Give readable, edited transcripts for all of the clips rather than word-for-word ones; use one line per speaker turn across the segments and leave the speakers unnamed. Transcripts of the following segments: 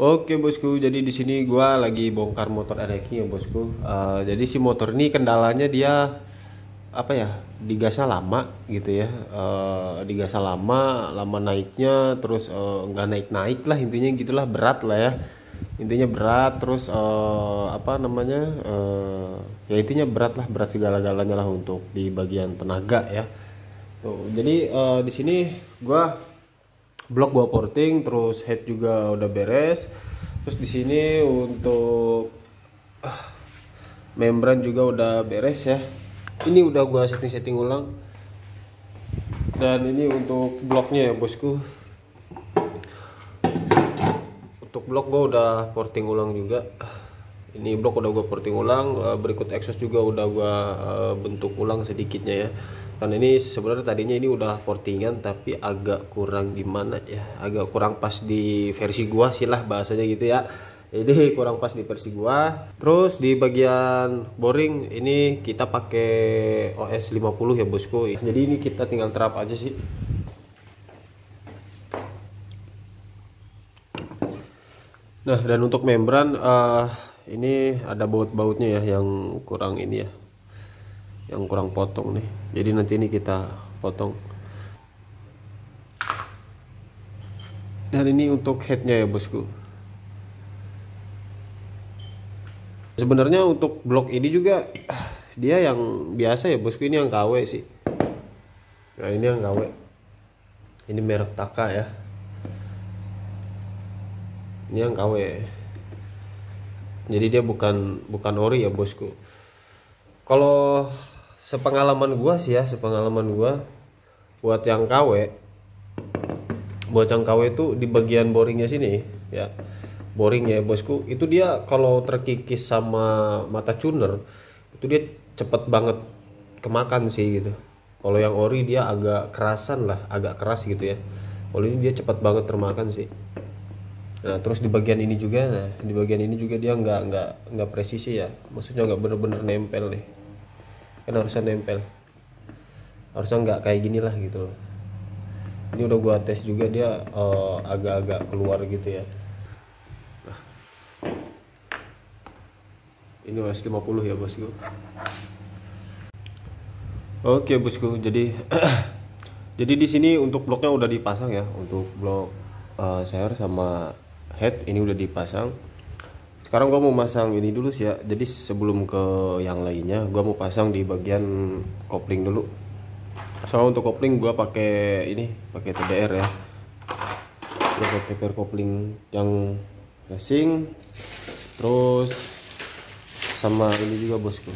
Oke bosku, jadi di sini gua lagi bongkar motor Ereki ya bosku. Jadi si motor ini kendalanya dia apa ya? Digasnya lama gitu ya. Digasnya lama, lama naiknya, terus nggak naik-naik lah intinya gitulah, berat lah ya. Intinya berat, terus apa namanya? Ya intinya berat lah, berat segala-galanya lah untuk di bagian tenaga ya. Tuh, jadi di sini gua blok gua porting, terus head juga udah beres. Terus di sini untuk membran juga udah beres ya. Ini udah gua setting-setting ulang. Dan ini untuk bloknya ya bosku. Untuk blok gua udah porting ulang juga. Ini blok udah gua porting ulang, berikut exhaust juga udah gua bentuk ulang sedikitnya ya. Karena ini sebenarnya tadinya ini udah portingan tapi agak kurang gimana ya, agak kurang pas di versi gua sih lah bahasanya gitu ya. Jadi kurang pas di versi gua. Terus di bagian boring ini kita pakai OS 50 ya bosku. Jadi ini kita tinggal terap aja sih. Nah, dan untuk membran ini ada baut-bautnya ya yang kurang ini ya, yang kurang potong nih. Jadi nanti ini kita potong. Dan ini untuk headnya ya bosku. Sebenarnya untuk blok ini juga dia yang biasa ya bosku, ini yang KW sih. Nah ini yang KW, ini merek Taka ya, ini yang KW. Jadi dia bukan ori ya bosku. Kalau sepengalaman gua sih ya, sepengalaman gua buat yang KW itu di bagian boringnya sini ya, boringnya ya bosku, itu dia kalau terkikis sama mata tuner itu dia cepet banget kemakan sih gitu. Kalau yang ori dia agak kerasan lah, agak keras gitu ya. Kalau ini dia cepet banget termakan sih. Nah terus di bagian ini juga, nah di bagian ini juga dia nggak presisi ya, maksudnya nggak bener-bener nempel nih. Kan harusnya nempel, harusnya nggak kayak gini lah gitu loh. Ini udah gua tes juga, dia agak-agak keluar gitu ya. Nah, ini OS 50 ya bosku. Oke bosku, jadi jadi di sini untuk bloknya udah dipasang ya, untuk blok share sama head ini udah dipasang. Sekarang gua mau masang ini dulu sih ya. Jadi sebelum ke yang lainnya, gua mau pasang di bagian kopling dulu. Soalnya untuk kopling gua pakai ini, pakai TDR ya. Gua pakai TDR kopling yang racing. Terus sama ini juga bosku.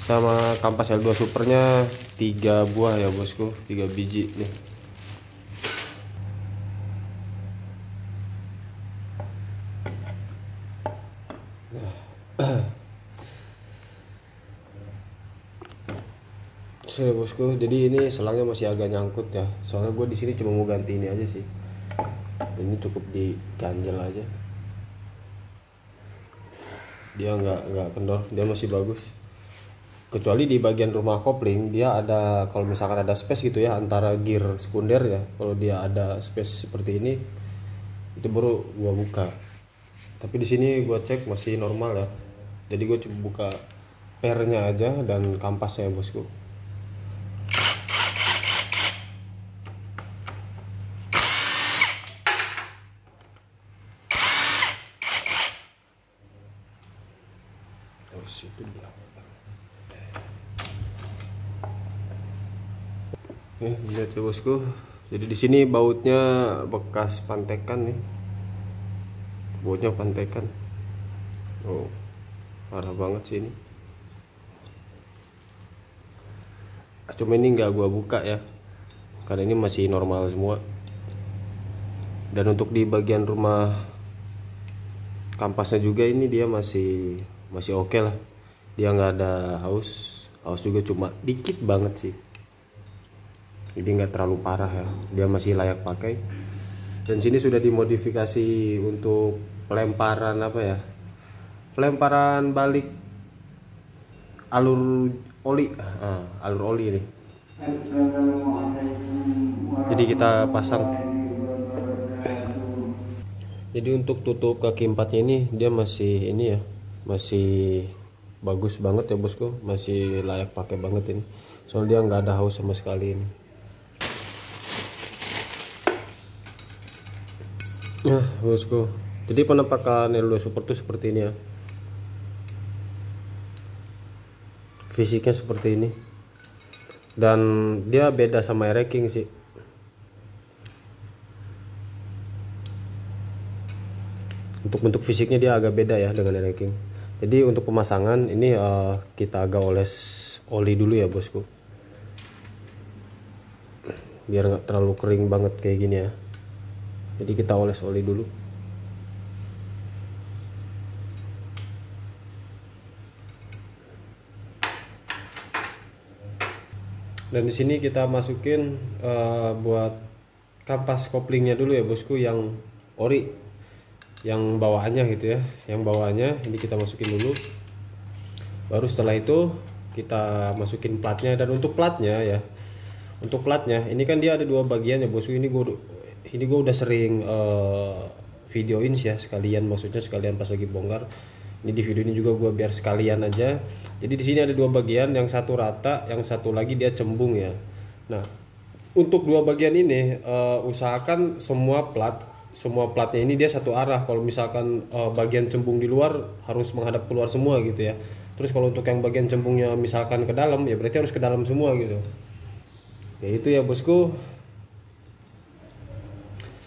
Sama kampas L2 supernya 3 buah ya bosku, 3 biji nih. Sudah bosku, jadi ini selangnya masih agak nyangkut ya. Soalnya gue di sini cuma mau ganti ini aja sih. Ini cukup diganjel aja. Dia nggak kendor, dia masih bagus. Kecuali di bagian rumah kopling dia ada, kalau misalkan ada space gitu ya antara gear sekunder ya. Kalau dia ada space seperti ini, itu baru gua buka. Tapi di sini gua cek masih normal ya. Jadi gue coba buka pernya aja dan kampasnya ya bosku. Terus itu dia. Lihat ya bosku. Jadi di sini bautnya bekas pantekan nih. Bautnya pantekan. Oh, parah banget sih ini. Cuma ini nggak gua buka ya, karena ini masih normal semua. Dan untuk di bagian rumah kampasnya juga ini dia masih oke lah. Dia nggak ada haus juga cuma dikit banget sih. Jadi nggak terlalu parah ya, dia masih layak pakai. Dan sini sudah dimodifikasi untuk pelemparan apa ya, pelemparan balik alur oli, alur oli ini. Jadi kita pasang. Jadi untuk tutup kaki empatnya ini dia masih ini ya, masih bagus banget ya bosku, masih layak pakai banget ini. Soalnya dia nggak ada haus sama sekali ini. Nah bosku, jadi penampakan L2 Super tuh seperti ini ya. Fisiknya seperti ini. Dan dia beda sama Air King sih. Untuk bentuk fisiknya dia agak beda ya dengan Air King. Jadi untuk pemasangan ini kita agak oles oli dulu ya bosku, biar nggak terlalu kering banget kayak gini ya. Jadi kita oles oli dulu. Dan di sini kita masukin buat kampas koplingnya dulu ya bosku, yang ori, yang bawaannya gitu ya, yang bawaannya ini kita masukin dulu. Baru setelah itu kita masukin platnya. Dan untuk platnya ya, untuk platnya ini kan dia ada dua bagian ya bosku. Ini gue udah sering videoin sih ya, sekalian, maksudnya sekalian pas lagi bongkar. Ini di video ini juga gue biar sekalian aja. Jadi di sini ada dua bagian, yang satu rata, yang satu lagi dia cembung ya. Nah, untuk dua bagian ini usahakan semua platnya ini dia satu arah. Kalau misalkan bagian cembung di luar harus menghadap keluar semua gitu ya. Terus kalau untuk yang bagian cembungnya misalkan ke dalam, ya berarti harus ke dalam semua gitu. Ya itu ya bosku.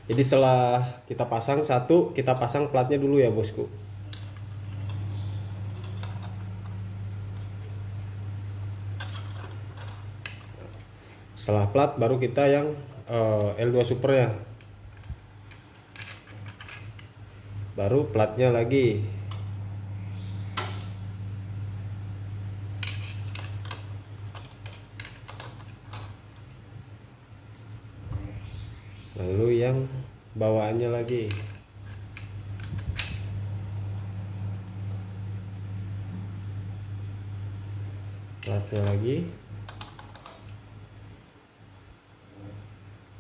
Jadi setelah kita pasang satu, kita pasang platnya dulu ya bosku. Setelah plat baru kita yang L2 Super ya. Baru platnya lagi. Lalu yang bawaannya lagi. Platnya lagi.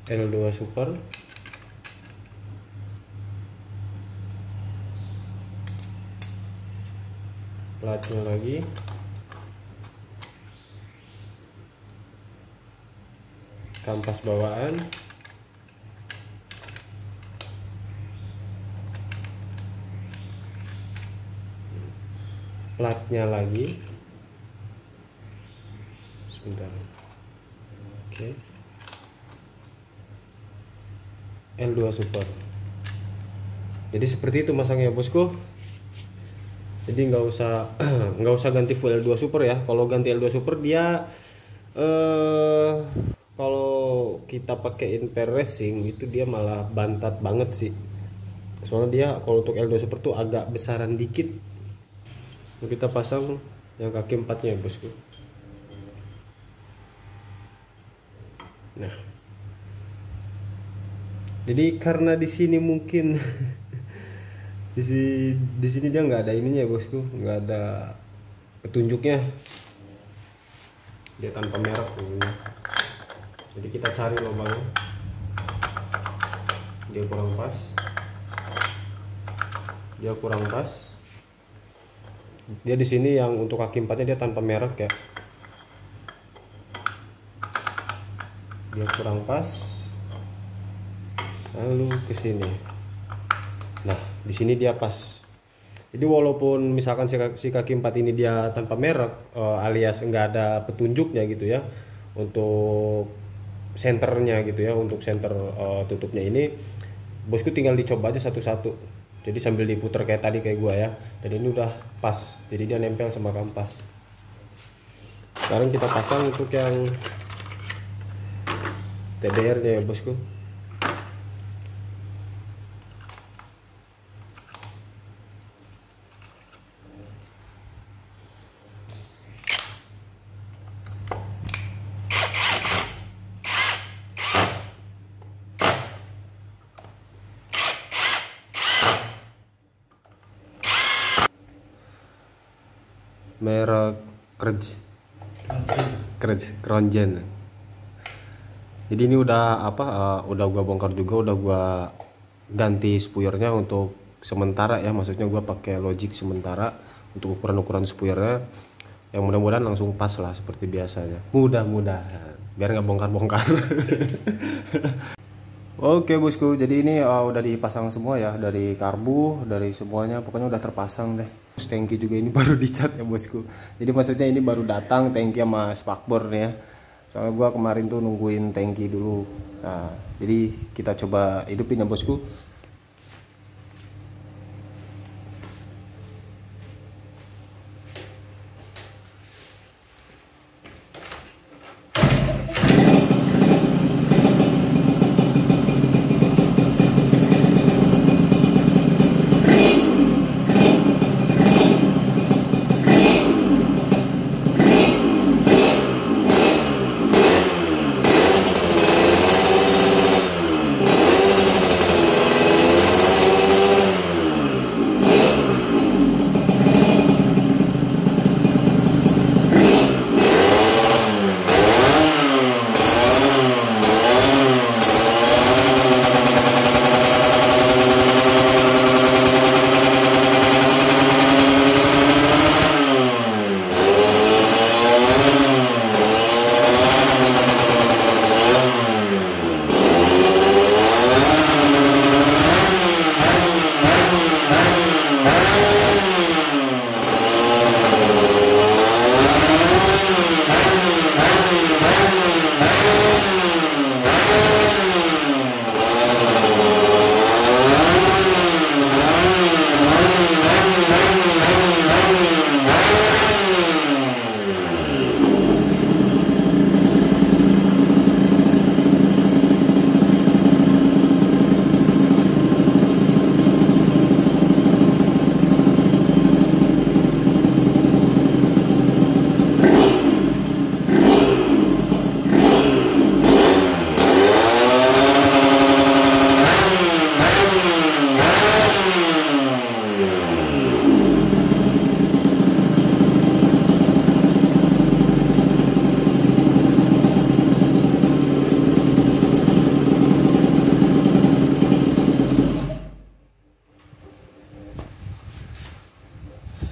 L2 Super. Platnya lagi. Kampas bawaan. Platnya lagi. Sebentar. Oke. L2 Super. Jadi seperti itu masangnya bosku. Jadi nggak usah nggak usah ganti full L2 Super ya. Kalau ganti L2 Super dia kalau kita pakein per racing itu dia malah bantat banget sih. Soalnya dia kalau untuk L2 Super tuh agak besaran dikit. Kita pasang yang kaki empatnya ya bosku. Nah, jadi karena di sini mungkin di sini dia nggak ada ininya bosku, nggak ada petunjuknya, dia tanpa merek ini. Jadi kita cari lubangnya, dia kurang pas, dia di sini yang untuk kaki empatnya dia tanpa merek ya, dia kurang pas. Lalu ke sini. Nah, di sini dia pas. Jadi walaupun misalkan si kaki empat ini dia tanpa merek, alias enggak ada petunjuknya gitu ya, untuk senternya gitu ya, untuk senter tutupnya ini, bosku tinggal dicoba aja satu-satu. Jadi sambil diputer kayak tadi kayak gua ya. Dan ini udah pas. Jadi dia nempel sama kampas. Sekarang kita pasang untuk yang TDR-nya ya bosku. Merek Kronjen. Jadi ini udah apa? Udah gua bongkar juga, udah gua ganti spuyernya untuk sementara ya. Maksudnya gua pakai Logic sementara untuk ukuran-ukuran spuyernya. Yang mudah-mudahan langsung pas lah seperti biasanya. Mudah-mudahan biar nggak bongkar-bongkar. Oke bosku, jadi ini udah dipasang semua ya, dari karbu, dari semuanya, pokoknya udah terpasang deh. Terus tangki juga ini baru dicat ya bosku. Jadi maksudnya ini baru datang tangki sama spakbor nih ya. Soalnya gua kemarin tuh nungguin tangki dulu. Nah, jadi kita coba hidupin ya bosku.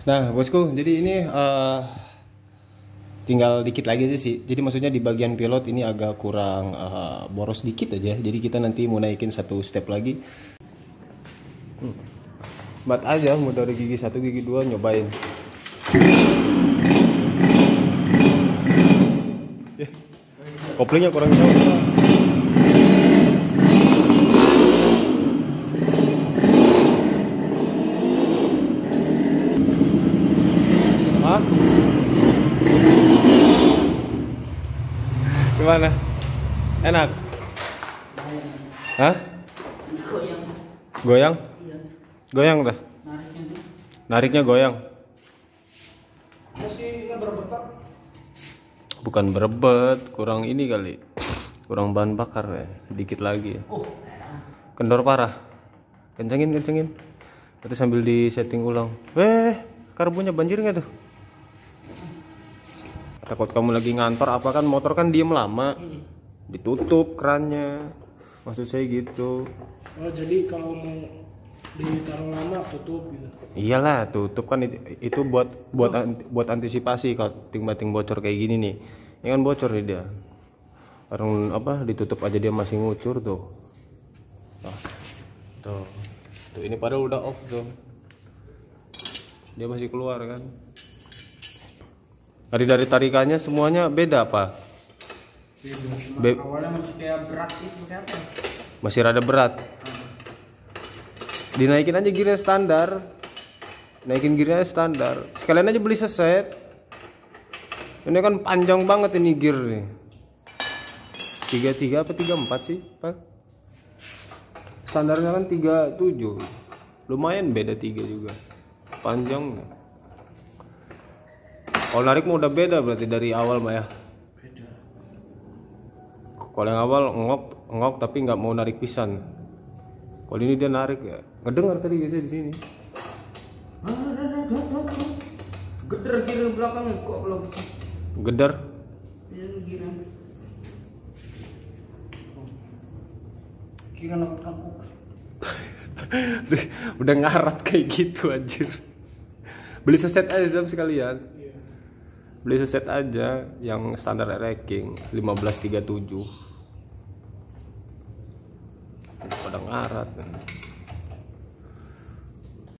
Nah bosku, jadi ini tinggal dikit lagi aja sih. Jadi maksudnya di bagian pilot ini agak kurang boros dikit aja. Jadi kita nanti mau naikin satu step lagi. Bat aja, mau dari gigi 1 gigi 2 nyobain. Koplingnya kurang jauh. Gimana? Enak? Hah? Goyang? Goyang udah? Nariknya goyang? Bukan berebet, kurang ini kali. Kurang bahan bakar ya, dikit lagi ya. Kendor parah. Kencengin. Nanti sambil di setting ulang. Karbunya banjir nggak tuh? Takut kamu lagi ngantor apa kan, motor kan diem lama, ditutup kerannya, maksud saya gitu.
Oh jadi kalau mau ditaruh lama tutup gitu?
Iyalah tutup kan, itu buat antisipasi kalau ting-ting bocor kayak gini nih. Ini kan bocor nih dia, orang apa ditutup aja dia masih ngucur tuh. Tuh ini padahal udah off tuh, dia masih keluar kan. Dari tarikannya semuanya beda apa?
Awalnya masih kayak berat itu apa?
Masih rada berat. Dinaikin aja gearnya standar. Naikin gearnya standar. Sekalian aja beli seset. Ini kan panjang banget ini gear nih. 33 apa 34 sih, Pak? Standarnya kan 37. Lumayan beda 3 juga. Panjangnya. Kalau narik mah udah beda berarti dari awal mah ya.
Beda.
Kalau yang awal ngok tapi nggak mau narik pisan. Kalau ini dia narik ya. Ngedengar tadi guys di sini.
Geder kiri belakang kok belum.
Gedar.
Iya kiri. kira nakut-nakut.
Udah ngarat kayak gitu anjir. Beli seset aja Zam sekalian.
Iya.
Beli seset aja yang standar ranking 1537. Pada ngarat.